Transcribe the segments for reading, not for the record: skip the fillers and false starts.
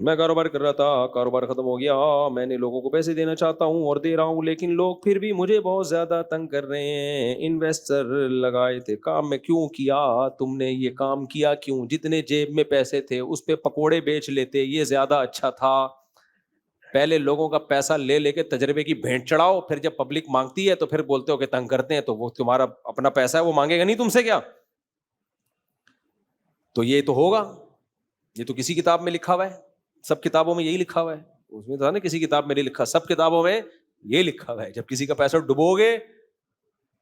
میں کاروبار کر رہا تھا, کاروبار ختم ہو گیا, میں نے لوگوں کو پیسے دینا چاہتا ہوں اور دے رہا ہوں, لیکن لوگ پھر بھی مجھے بہت زیادہ تنگ کر رہے ہیں. انویسٹر لگائے تھے, کام میں کیوں کیا تم نے یہ کام کیا کیوں؟ جتنے جیب میں پیسے تھے اس پہ پکوڑے بیچ لیتے, یہ زیادہ اچھا تھا. پہلے لوگوں کا پیسہ لے لے کے تجربے کی بھینٹ چڑھاؤ, پھر جب پبلک مانگتی ہے تو پھر بولتے ہو کہ تنگ کرتے ہیں, تو وہ تمہارا اپنا پیسہ ہے, وہ مانگے گا نہیں تم سے کیا؟ تو یہ تو ہوگا, یہ تو کسی کتاب میں لکھا ہوا ہے, سب کتابوں میں یہی لکھا ہوا ہے. اس میں تھا نا کسی کتاب میں نہیں لکھا, سب کتابوں میں یہ لکھا ہوا ہے, جب کسی کا پیسہ ڈبو گے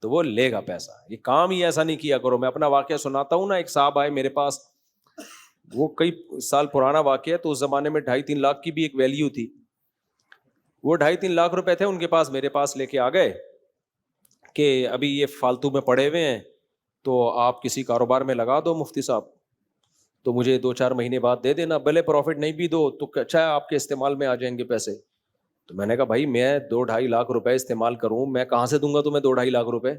تو وہ لے گا پیسہ. یہ کام ہی ایسا نہیں کیا کرو. میں اپنا واقعہ سناتا ہوں نا. ایک صاحب آئے میرے پاس, وہ کئی سال پرانا واقعہ ہے, تو اس زمانے میں 2.5-3 لاکھ کی بھی ایک ویلیو تھی. وہ 2.5-3 لاکھ روپے تھے ان کے پاس, میرے پاس لے کے آ گئے کہ ابھی یہ فالتو میں پڑے ہوئے ہیں, تو آپ کسی کاروبار میں لگا دو مفتی صاحب, تو مجھے 2-4 مہینے بعد دے دینا, بھلے پروفٹ نہیں بھی دو تو اچھا ہے, آپ کے استعمال میں آ جائیں گے پیسے. تو میں نے کہا بھائی میں 2-2.5 لاکھ روپے استعمال کروں, میں کہاں سے دوں گا تمہیں 2-2.5 لاکھ روپے؟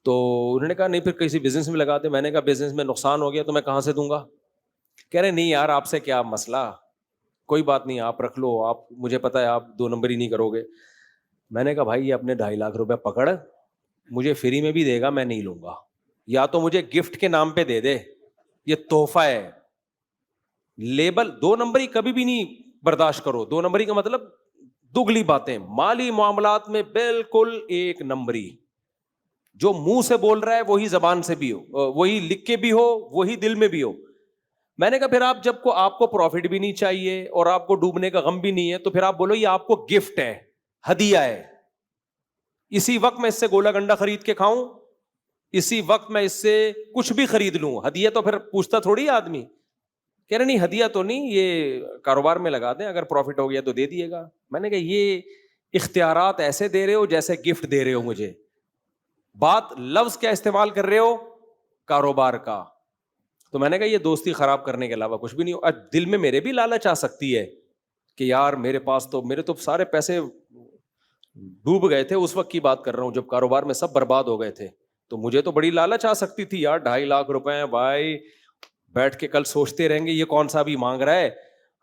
تو انہوں نے کہا نہیں پھر کسی بزنس میں لگا دے. میں نے کہا بزنس میں نقصان ہو گیا تو میں کہاں سے دوں گا؟ کہہ رہے نہیں یار آپ سے کیا مسئلہ, کوئی بات نہیں آپ رکھ لو, آپ مجھے پتا ہے آپ 2 نمبر ہی نہیں کرو گے. میں نے کہا بھائی یہ اپنے 2.5 لاکھ روپے پکڑ, مجھے فری میں بھی دے گا میں نہیں لوں گا, یا تو مجھے گفٹ کے نام پہ دے دے, یہ تحفہ ہے. لیبل 2 نمبری کبھی بھی نہیں برداشت کرو. 2 نمبری کا مطلب دگلی باتیں, مالی معاملات میں بالکل 1 نمبری. جو منہ سے بول رہا ہے وہی زبان سے بھی ہو, وہی لکھ کے بھی ہو, وہی دل میں بھی ہو. میں نے کہا پھر آپ جب کو آپ کو پروفٹ بھی نہیں چاہیے اور آپ کو ڈوبنے کا غم بھی نہیں ہے, تو پھر آپ بولو یہ آپ کو گفٹ ہے, ہدیہ ہے. اسی وقت میں اس سے گولا گنڈا خرید کے کھاؤں, اسی وقت میں اس سے کچھ بھی خرید لوں, ہدیہ تو پھر پوچھتا تھوڑی آدمی. کہہ رہے نہیں ہدیہ تو نہیں, یہ کاروبار میں لگا دیں, اگر پروفٹ ہو گیا تو دے دیے گا. میں نے کہا یہ اختیارات ایسے دے رہے ہو جیسے گفٹ دے رہے ہو مجھے. بات لفظ کیا استعمال کر رہے ہو؟ کاروبار کا. تو میں نے کہا یہ دوستی خراب کرنے کے علاوہ کچھ بھی نہیں ہو. دل میں میرے بھی لالچ آ سکتی ہے کہ یار میرے پاس تو, میرے تو سارے پیسے ڈوب گئے تھے, اس وقت کی بات کر رہا ہوں جب کاروبار میں سب برباد ہو گئے تھے, تو مجھے تو بڑی لالچ آ سکتی تھی یار 2.5 لاکھ روپے ہیں بھائی, بیٹھ کے کل سوچتے رہیں گے یہ کون سا بھی مانگ رہا ہے,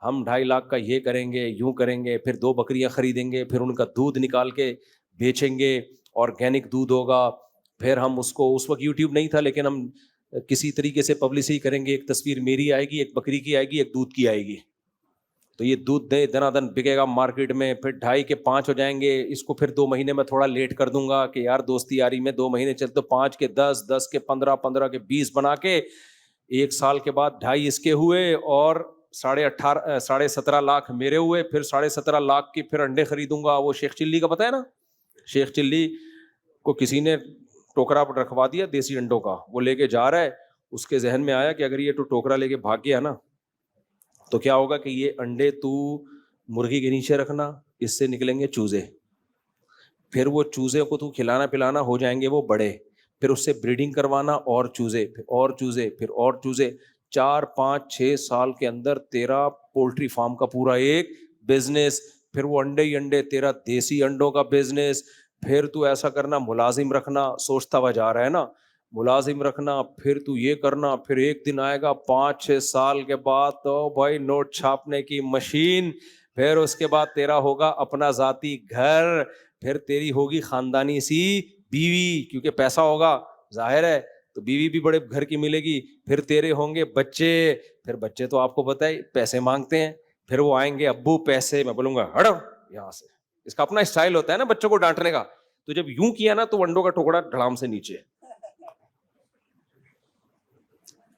ہم 2.5 لاکھ کا یہ کریں گے, یوں کریں گے, پھر 2 بکریاں خریدیں گے, پھر ان کا دودھ نکال کے بیچیں گے, آرگینک دودھ ہوگا, پھر ہم اس کو, اس وقت یوٹیوب نہیں تھا لیکن ہم کسی طریقے سے پبلسٹی کریں گے, ایک تصویر میری آئے گی, ایک بکری کی آئے گی, ایک دودھ کی آئے گی, تو یہ دودھ دے دنا دن بکے گا مارکیٹ میں, پھر 2.5 کے 5 ہو جائیں گے. اس کو پھر 2 مہینے میں تھوڑا لیٹ کر دوں گا کہ یار دوستی یاری میں 2 مہینے چلتے, 5 کے 10, 10 کے 15, 15 کے 20 بنا کے 1 سال کے بعد 2.5 اس کے ہوئے, اور 17.5 لاکھ میرے ہوئے. پھر 17.5 لاکھ کی پھر انڈے خریدوں گا. وہ شیخ چلی کا پتہ ہے نا, شیخ چلی کو کسی نے ٹوکرا پر رکھوا دیا دیسی انڈوں کا, وہ لے کے جا رہا ہے. اس کے ذہن میں آیا کہ اگر یہ تو ٹوکرا لے کے بھاگ گیا نا تو کیا ہوگا کہ یہ انڈے تو مرغی کے نیچے رکھنا, اس سے نکلیں گے چوزے, پھر وہ چوزے کو تو کھلانا پلانا ہو جائیں گے وہ بڑے, پھر اس سے بریڈنگ کروانا اور چوزے, پھر اور چوزے, پھر اور چوزے. 4-5-6 سال کے اندر تیرا پولٹری فارم کا پورا ایک بزنس. پھر وہ انڈے ہی انڈے, تیرا دیسی انڈوں کا بزنس. پھر تو ایسا کرنا ملازم رکھنا, سوچتا ہوا جا رہا ہے نا, ملازم رکھنا, پھر تو یہ کرنا. پھر ایک دن آئے گا 5-6 سال کے بعد تو بھائی نوٹ چھاپنے کی مشین. پھر اس کے بعد تیرا ہوگا اپنا ذاتی گھر, پھر تیری ہوگی خاندانی سی بیوی, کیونکہ پیسہ ہوگا ظاہر ہے, تو بیوی بھی بڑے گھر کی ملے گی. پھر تیرے ہوں گے بچے, پھر بچے تو آپ کو پتہ ہے پیسے مانگتے ہیں, پھر وہ آئیں گے ابو پیسے, میں بولوں گا ہٹو یہاں سے. اس کا اپنا اسٹائل ہوتا ہے نا بچوں کو ڈانٹنے کا, تو جب یوں کیا نا تو انڈوں کا ٹکڑا ڈھڑام سے نیچے,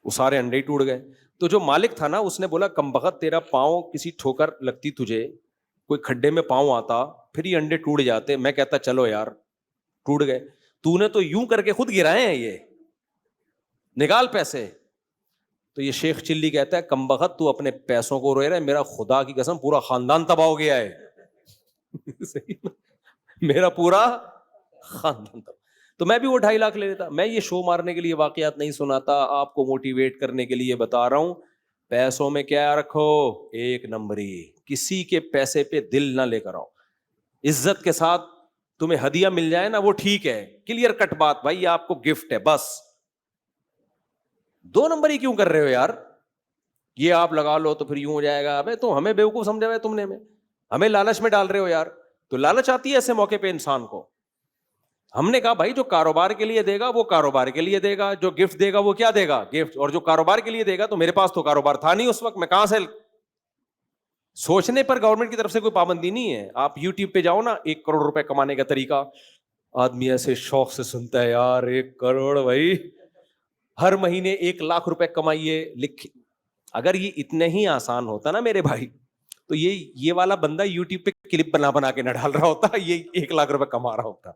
وہ سارے انڈے ہی ٹوٹ گئے. تو جو مالک تھا نا اس نے بولا کم بخت تیرا پاؤں کسی ٹھوکر لگتی تجھے, کوئی کھڈے میں پاؤں آتا, پھر یہ انڈے ٹوٹ جاتے. میں کہتا چلو یار ٹوٹ گئے, تو نے تو یوں کر کے خود گرائے ہیں, یہ نکال پیسے. تو یہ شیخ چلی کہتا ہے کم بخت تو اپنے پیسوں کو روئے رہا ہے, میرا خدا کی قسم پورا خاندان تباہ ہو گیا ہے. میرا پورا خاندان تباہ. تو میں بھی وہ 2.5 لاکھ لے لیتا. میں یہ شو مارنے کے لیے واقعات نہیں سناتا, آپ کو موٹیویٹ کرنے کے لیے بتا رہا ہوں. پیسوں میں کیا رکھو؟ 1 نمبری. کسی کے پیسے پہ دل نہ لے کر آؤ. عزت کے ساتھ تمہیں ہدیہ مل جائے نا وہ ٹھیک ہے, کلیئر کٹ بات, بھائی آپ کو گفٹ ہے بس. 2 نمبر ہی کیوں کر رہے ہو یار؟ یہ آپ لگا لو تو پھر یوں ہو جائے گا. ابے تو ہمیں بیوقوف سمجھا ہوا ہے تم نے, ہمیں لالچ میں ڈال رہے ہو یار. تو لالچ آتی ہے ایسے موقع پہ انسان کو. ہم نے کہا بھائی جو کاروبار کے لیے دے گا وہ کاروبار کے لیے دے گا, جو گفٹ دے گا وہ کیا دے گا, گفٹ. اور جو کاروبار کے لیے دے گا, تو میرے پاس تو کاروبار تھا نہیں اس وقت, میں کہاں سے. سوچنے پر گورنمنٹ کی طرف سے کوئی پابندی نہیں ہے. آپ یوٹیوب پہ جاؤ نا, 1 کروڑ روپے کمانے کا طریقہ, آدمی ایسے شوق سے سنتا ہے یار 1 کروڑ بھائی, ہر مہینے 1 لاکھ روپے کمائیے لکھ. اگر یہ اتنا ہی آسان ہوتا نا میرے بھائی, تو یہ والا بندہ یوٹیوب پہ کلپ بنا کے نہ ڈال رہا ہوتا, یہ 1 لاکھ روپے کما رہا ہوتا.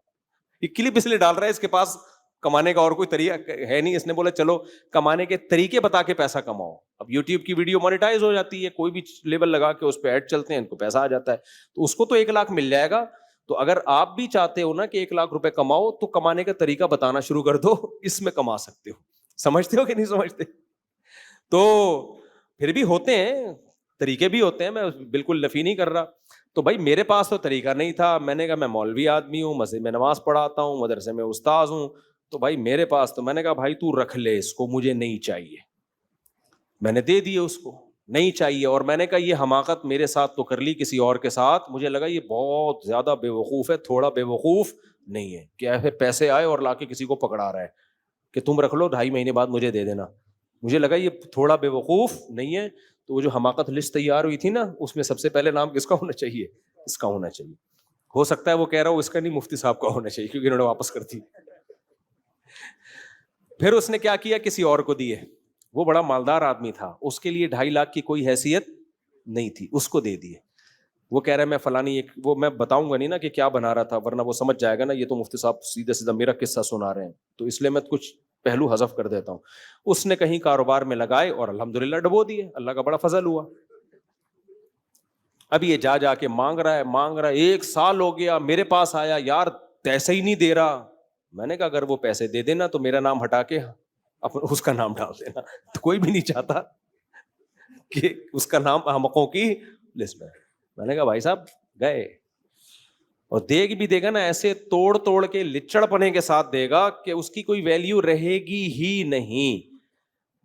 یہ کلپ اس لیے ڈال رہا ہے, اس کے پاس کمانے کا اور کوئی طریقہ ہے نہیں. اس نے بولا چلو کمانے کے طریقے بتا کے پیسہ کماؤ. اب یوٹیوب کی ویڈیو مانیٹائز ہو جاتی ہے, کوئی بھی لیبل لگا کے اس پہ ایڈ چلتے ہیں, ان کو پیسہ آ جاتا ہے, تو اس کو تو 1 لاکھ مل جائے گا. تو اگر آپ بھی چاہتے ہو نا کہ 1 لاکھ روپے کماؤ, تو کمانے کا طریقہ بتانا شروع کر دو, اس میں کما سکتے ہو. سمجھتے ہو کہ نہیں سمجھتے؟ تو پھر بھی ہوتے ہیں طریقے, بھی ہوتے ہیں, میں بالکل نفی نہیں کر رہا. تو بھائی میرے پاس تو طریقہ نہیں تھا. میں نے کہا میں مولوی آدمی ہوں, مسجد میں نماز پڑھاتا ہوں, مدرسے میں استاذ ہوں, تو بھائی میرے پاس تو, میں نے کہا بھائی تو رکھ لے اس کو, مجھے نہیں چاہیے. میں نے دے دیے اس کو, نہیں چاہیے. اور میں نے کہا یہ حماقت میرے ساتھ تو کر لی, کسی اور کے ساتھ مجھے لگا یہ بہت زیادہ بے وقوف ہے, تھوڑا بے وقوف نہیں ہے کہ ایسے پیسے آئے اور لا کے کسی کو پکڑا رہا ہے کہ تم رکھ لو 2.5 مہینے بعد مجھے دے دینا. مجھے لگا یہ تھوڑا بے وقوف نہیں ہے. تو وہ جو حماقت لسٹ تیار ہوئی تھی نا, اس میں سب سے پہلے نام کس کا ہونا چاہیے, اس کا ہونا چاہیے. ہو سکتا ہے وہ کہہ رہا ہو اس کا نہیں, مفتی صاحب کا ہونا چاہیے, کیونکہ انہوں نے واپس کر دی. پھر اس نے کیا کیا, کسی اور کو دیے. وہ بڑا مالدار آدمی تھا, اس کے لیے 2.5 لاکھ کی کوئی حیثیت نہیں تھی, اس کو دے دیے. وہ کہہ رہا ہے میں فلانی ایک, وہ میں بتاؤں گا نہیں نا کہ کیا بنا رہا تھا, ورنہ وہ سمجھ جائے گا نا یہ تو مفتی صاحب سیدھے سیدھا میرا قصہ سنا رہے ہیں, تو اس لیے میں کچھ پہلو حذف کر دیتا ہوں. اس نے کہیں کاروبار میں لگائے اور الحمدللہ ڈبو دیے, اللہ کا بڑا فضل ہوا. اب یہ جا کے مانگ رہا ہے, 1 سال ہو گیا, میرے پاس آیا, یار پیسے ہی نہیں دے رہا. میں نے کہا اگر وہ پیسے دے دینا تو میرا نام ہٹا کے اس کا نام ڈال دینا. تو کوئی بھی نہیں چاہتا کہ اس کا نام احمقوں کی لسٹ میں. میں نے کہا بھائی صاحب گئے, اور دیگ بھی دے گا نا ایسے توڑ کے لچڑ پنے کے ساتھ دے گا کہ اس کی کوئی ویلیو رہے گی ہی نہیں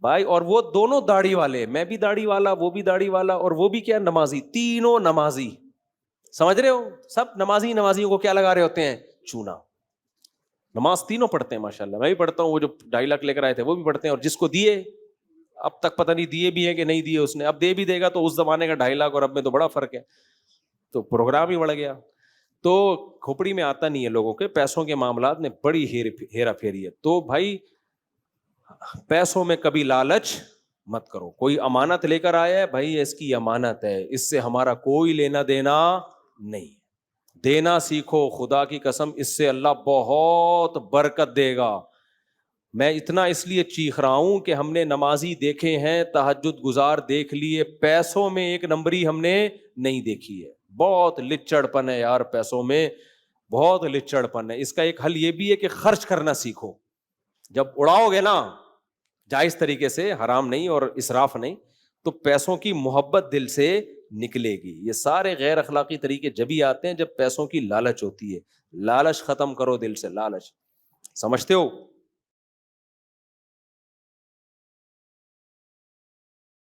بھائی. اور وہ دونوں داڑھی والے, میں بھی داڑھی والا, وہ بھی داڑھی والا, اور وہ بھی کیا نمازی, تینوں نمازی. سمجھ رہے ہو, سب نمازیوں کو کیا لگا رہے ہوتے ہیں, چونا. نماز تینوں پڑھتے ہیں ماشاء اللہ, میں بھی پڑھتا ہوں, وہ جو 2.5 لاکھ لے کر آئے تھے وہ بھی پڑھتے ہیں, اور جس کو دیے اب تک پتہ نہیں دیے بھی ہیں کہ نہیں دیے اس نے, اب دے بھی دے گا تو اس زمانے کا 2.5 لاکھ اور اب میں تو بڑا فرق ہے, تو پروگرام ہی بڑھ گیا. تو کھوپڑی میں آتا نہیں ہے لوگوں کے, پیسوں کے معاملات میں بڑی ہیرا پھیری ہے. تو بھائی پیسوں میں کبھی لالچ مت کرو. کوئی امانت لے کر آیا ہے بھائی, اس کی امانت ہے, اس سے ہمارا کوئی لینا دینا نہیں. دینا سیکھو, خدا کی قسم اس سے اللہ بہت برکت دے گا. میں اتنا اس لیے چیخ رہا ہوں کہ ہم نے نمازی دیکھے ہیں, تہجد گزار دیکھ لیے, پیسوں میں 1 نمبری ہم نے نہیں دیکھی ہے. بہت لچڑ پن ہے یار پیسوں میں, بہت لچڑ پن ہے. اس کا ایک حل یہ بھی ہے کہ خرچ کرنا سیکھو. جب اڑاؤ گے نا جائز طریقے سے, حرام نہیں اور اسراف نہیں, تو پیسوں کی محبت دل سے نکلے گی. یہ سارے غیر اخلاقی طریقے جبھی آتے ہیں جب پیسوں کی لالچ ہوتی ہے. لالچ ختم کرو دل سے, لالچ. سمجھتے ہو؟